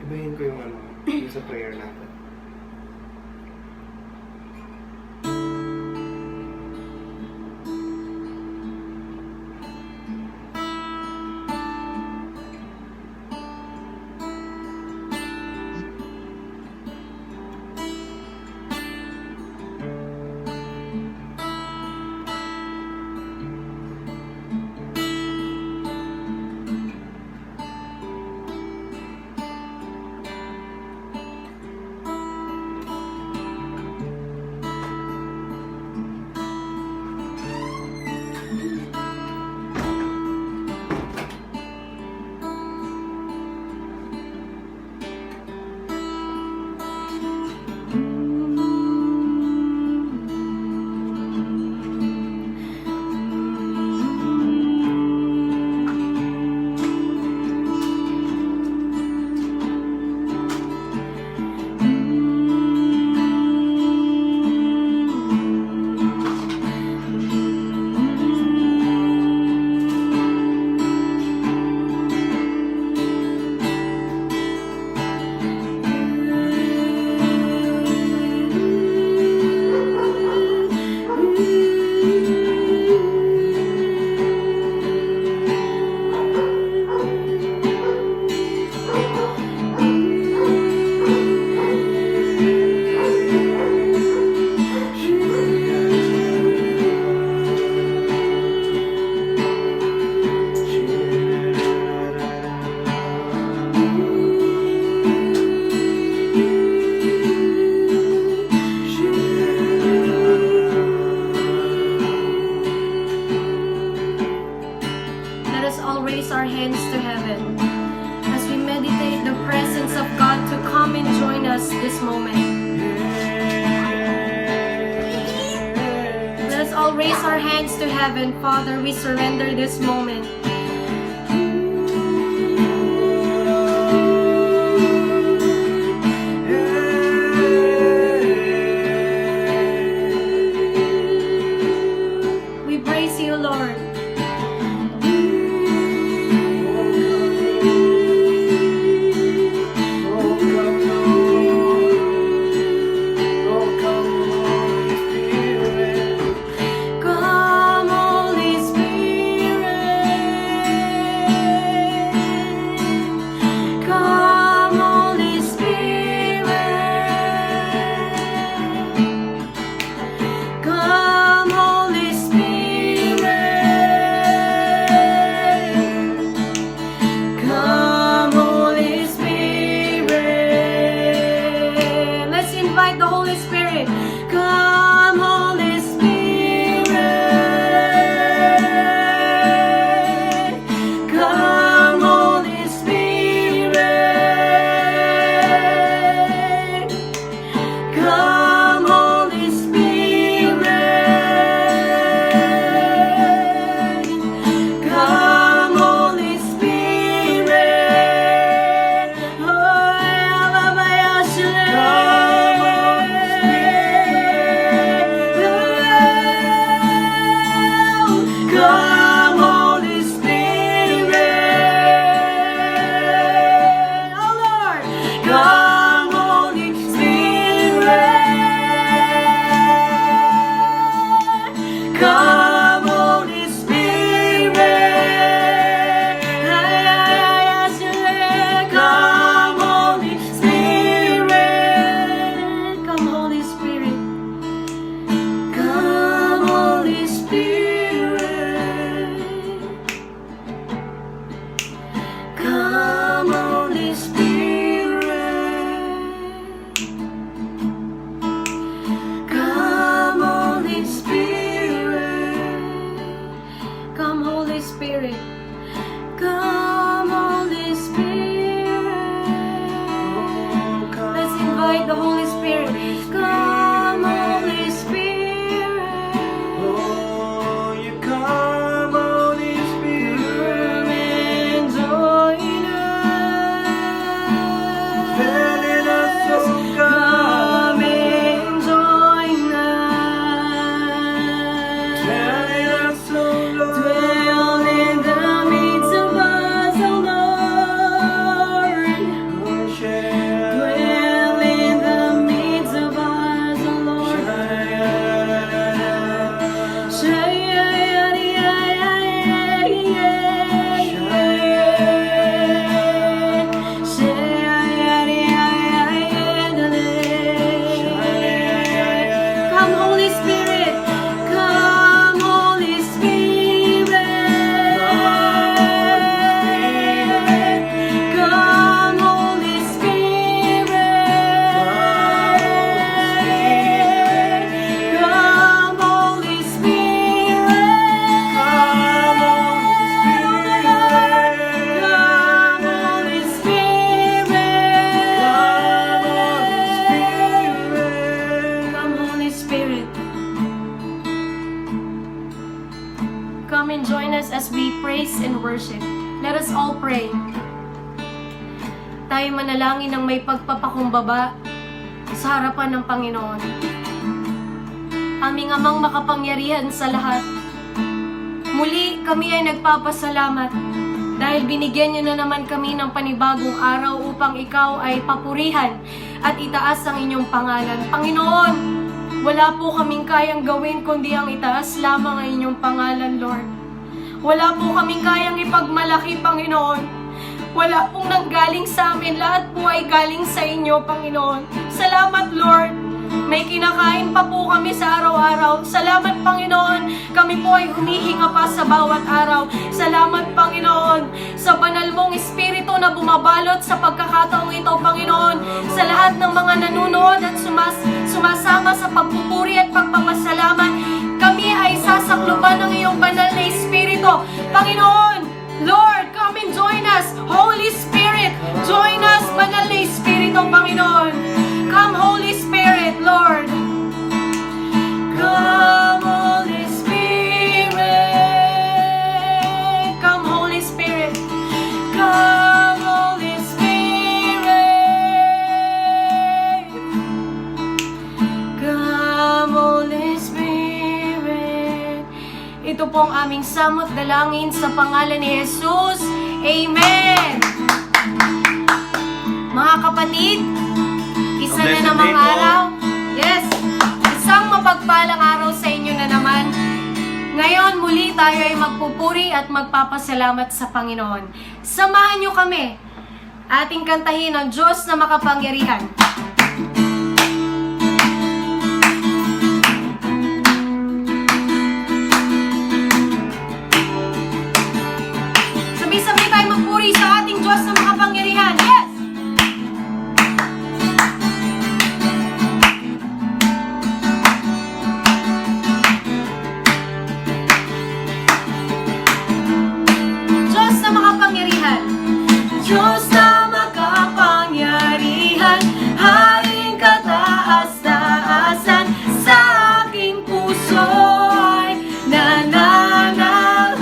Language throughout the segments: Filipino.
Ibahin ko yung yung sa prayer natin. Our hands to heaven as we meditate the presence of God to come and join us this moment. Let us all raise our hands to heaven. Father, we surrender this moment. We praise you, Lord. Spirit. Come, Holy Spirit. praise and worship. Let us all pray. Tayo manalangin ng may pagpapakumbaba sa harapan ng Panginoon. Aming Amang makapangyarihan sa lahat, muli kami ay nagpapasalamat dahil binigyan niyo na naman kami ng panibagong araw upang ikaw ay papurihan at itaas ang inyong pangalan. Panginoon, wala po kaming kayang gawin kundi ang itaas lamang ang inyong pangalan, Lord. Wala po kaming kayang ipagmalaki, Panginoon. Wala pong nanggaling sa amin. Lahat po ay galing sa inyo, Panginoon. Salamat, Lord. May kinakain pa po kami sa araw-araw. Salamat, Panginoon. Kami po ay humihinga pa sa bawat araw. Salamat, Panginoon, sa banal mong Espiritu na bumabalot sa pagkakataong ito, Panginoon. Sa lahat ng mga nanunood at sumasama sa pagpupuri at pagpapasalamat, kami ay sasaklupan ng iyong banal na Espiritu. Panginoon, Lord, come and join us. Holy Spirit, join us, banal na Espiritu, Panginoon. Come, Holy Spirit, Lord. Come, Holy Spirit. Come, Holy Spirit. Come, Holy Spirit. Come, Holy Spirit. Ito po ang aming samot dalangin sa pangalan ni Jesus. Amen. Mga kapatid, isa na namang araw. Yes, isang mapagpalang araw sa inyo na naman. Ngayon, muli tayo ay magpupuri at magpapasalamat sa Panginoon. Samahan niyo kami. Ating kantahin ang Diyos na makapangyarihan. Sabay-sabay tayo magpuri sa ating Diyos na makapangyarihan. Yes! Diyos na makapangyarihan, Haring kataas-taasan, sa aking puso'y nananahan.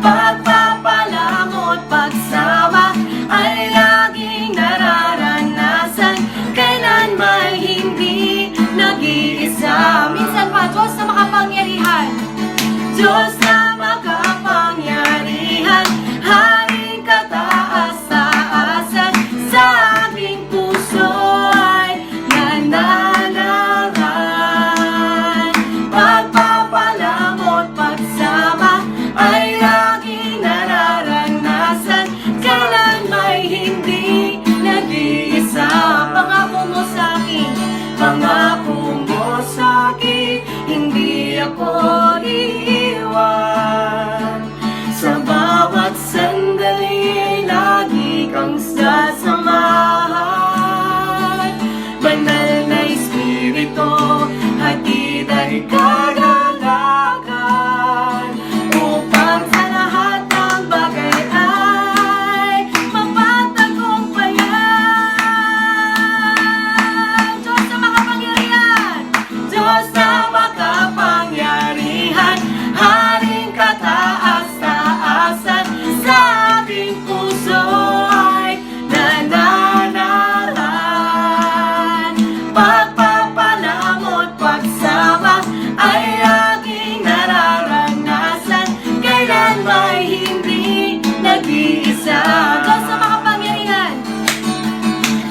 Pagpapalamot, pagsama ay laging nararanasan, kailan may hindi nag-iisa. Minsan pa, Diyos na makapangyarihan, Diyos na makapangyarihan, Haring kataas-taasan, sa aking puso ay nananahan. Pagpapalamot, pagsama ay laging nararanasan, kailan may hindi nag-iisa. Pangako mo sa'kin, pangako mo sa'kin, hindi ako iiwan. Sa bawat sandali, lagi kang sasamahan. Banal na Espiritu, hatid ay kagalakan, upang sa lahat ng bagay ay mapagtagumpayan. Diyos na makapangyarihan, Diyos na makapangyarihan, Haring kataas-taasan, sa aking puso ay nananahan. Pagpapalamot, pagsama ay aking nararanasan, kailan may hindi nag-iisa. Diyos na makapangyarihan,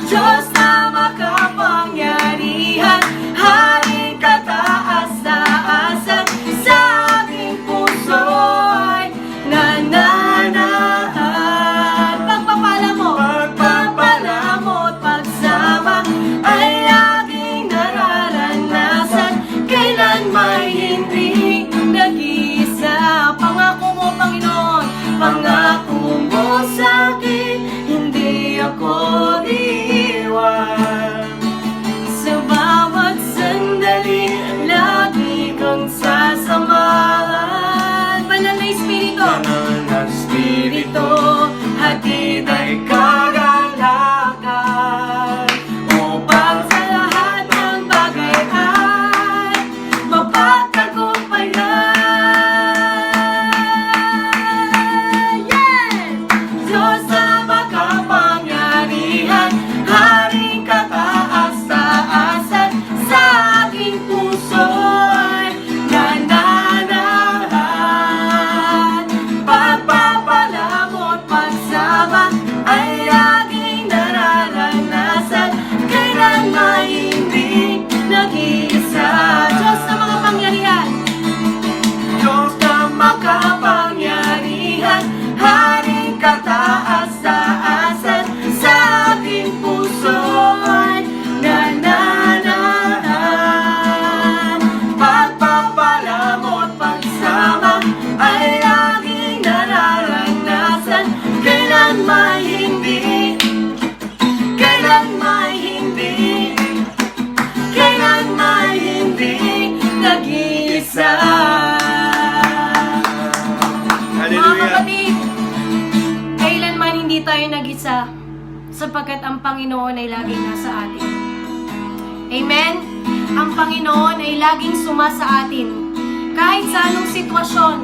Diyos na makapangyarihan, Haring kataas-taasan, sa aking puso ay nananahan. Pagpapalamot, pagsama ay laging nararanasan, kailan may hindi nag-iisa. Pangako mo, Panginoon, pangako mo sa'kin, hindi ako iiwan. Sa bawat sandali, lagi kang sasamahan. Banal na Espiritu, hatid ay kagalakan, upang sa lahat ng bagay ay mapagtagumpayan. Hallelujah. kapatid, kailanman hindi tayo nag-isa sapagkat ang Panginoon ay laging nasa atin. Amen? Ang Panginoon ay laging sumasa atin. Kahit sa anong sitwasyon,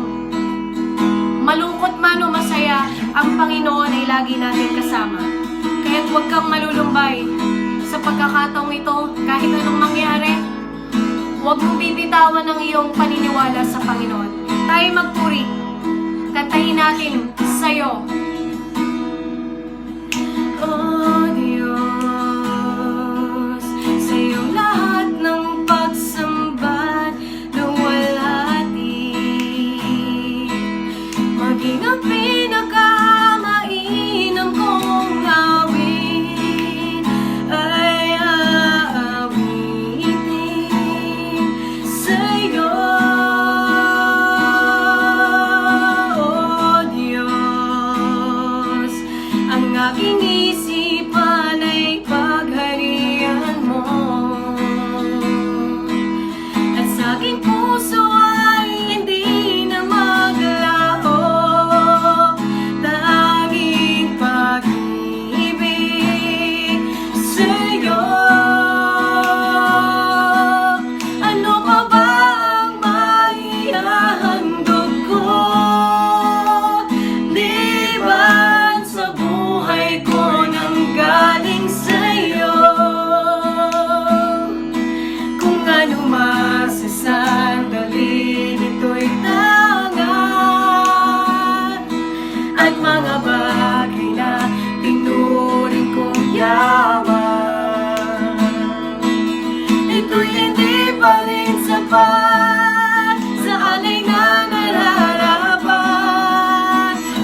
malungkot man o masaya, ang Panginoon ay lagi natin kasama. Kaya't huwag kang malulumbay sa pagkakataong ito, kahit anong mangyari. Huwag mong bibitawan ang iyong paniniwala sa Panginoon. Tayo magpuri. Kantahin natin sa'yo. Oh Diyos, sa'yo lahat ng pagsamba't luwalhati. Maging ang pinakamainam kong awit ay aawitin sa'yo. Oh Diyos, ang aking isipan ay pagharian mo, at sa aking puso ay hindi na maglaho tanging pag-ibig sa'yo. Ano pa ba ang maihahandog ko liban sa buhay ko nang galing sa'yo? Kung ano masasandali nito'y tangan at mga bagay na tinuring kong yaman, ito'y hindi pa rin sapat sa alay na nararapat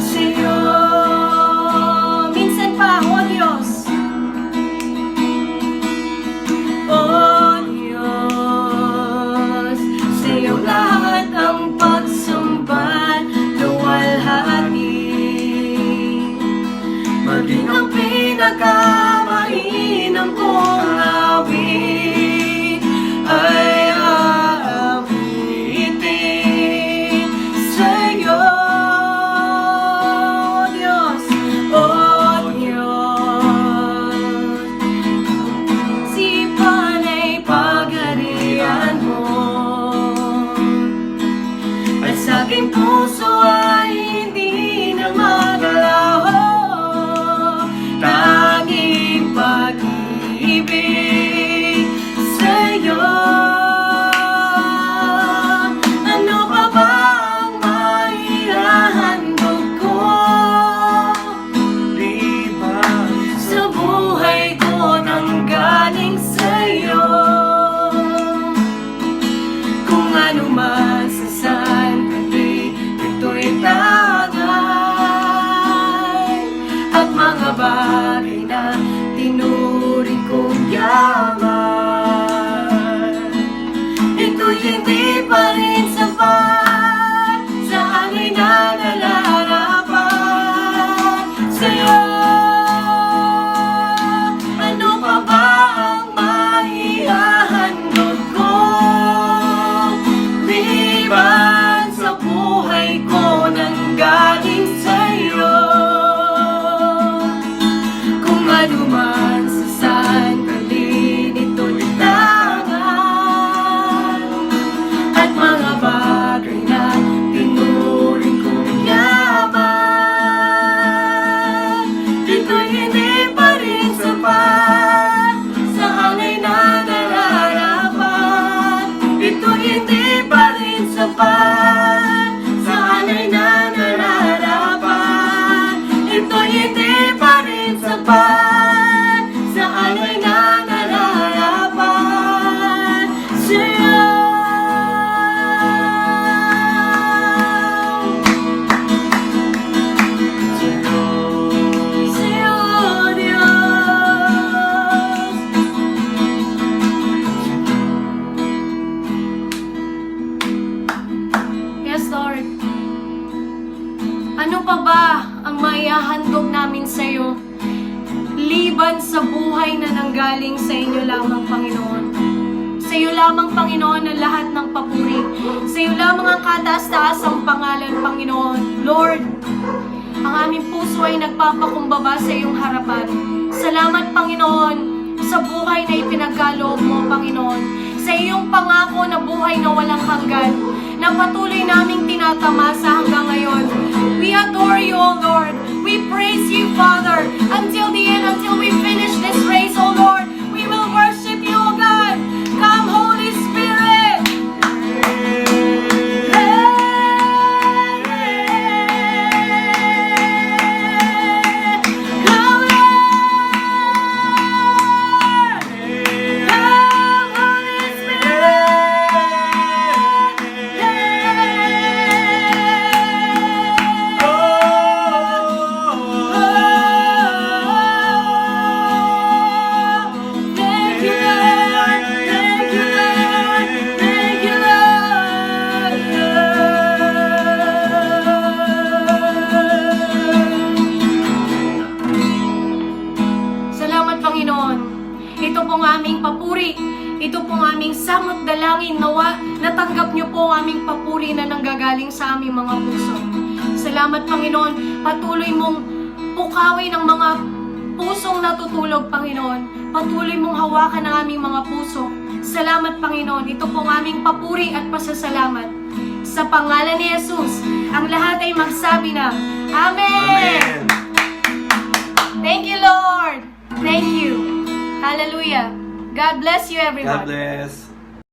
sa'yo. Minsan pa, oh Diyos, oh Diyos, sa'yo lahat ang pagsamba't luwalhati. Maging ang pinakamainam kong awit ay aawitin sa'yo. Diyos, oh Diyos, sipan ay pagharian mo, at sa aking puso ay hindi na maglaho tanging pag-ibig sa'yo. Ano pa ba ang maihahandog ko Liban sa buhay ko nang galing sa'yo? Kung ano masasandali ito'y tangan at mga bagay na tinuring kong yaman, ito'y hindi pa rin sapat sa alay na nararapat sa'yo. Ano pa ba ang maihahandog ko liban sa buhay ko nang galing sa'yo? Kung ano man sa sandali nito'y tangan at mga bagay na tinuring kong yaman, ito'y hindi pa rin sapat sa alay na nararapat. Ito'y hindi pa rin sapat sa alay na nararapat. Ito'y hindi pa rin sapat sa alay na nararapat sa'yo. Sa'yo, Diyos. Yes, Lord. Ano pa ba ang maihahandog namin sa'yo liban sa buhay na nanggaling sa inyo lamang, Panginoon? Sa iyo lamang, Panginoon, ang lahat ng papuri. Sa iyo lamang ang kataas-taasang pangalan, Panginoon. Lord, ang aming puso ay nagpapakumbaba sa iyong harapan. Salamat, Panginoon, sa buhay na ipinagkaloob mo, Panginoon. Sa iyong pangako na buhay na walang hanggan, na patuloy naming tinatamasa hanggang ngayon. We adore you, O Lord. We praise you, Father, until the end, until we finish this race, O Lord. We will worship you, O God. Come, Holy Spirit. Come, Lord. Come, Holy Thank you, Lord. Thank you, Lord. Thank you, Lord. Salamat, Panginoon. Ito pong aming papuri. Ito pong aming samot dalangin. Nawa, natanggap niyo po ang aming papuri na nanggagaling sa aming mga puso. Salamat, Panginoon. Patuloy mong pukawin ang mga pusong natutulog, Panginoon. Patuloy mong hawakan ang aming mga puso. Salamat, Panginoon. Ito pong aming papuri at pasasalamat. Sa pangalan ni Jesus, ang lahat ay magsabi na, Amen! Amen. Thank you, Lord! Thank you. Hallelujah. God bless you, everyone. God bless.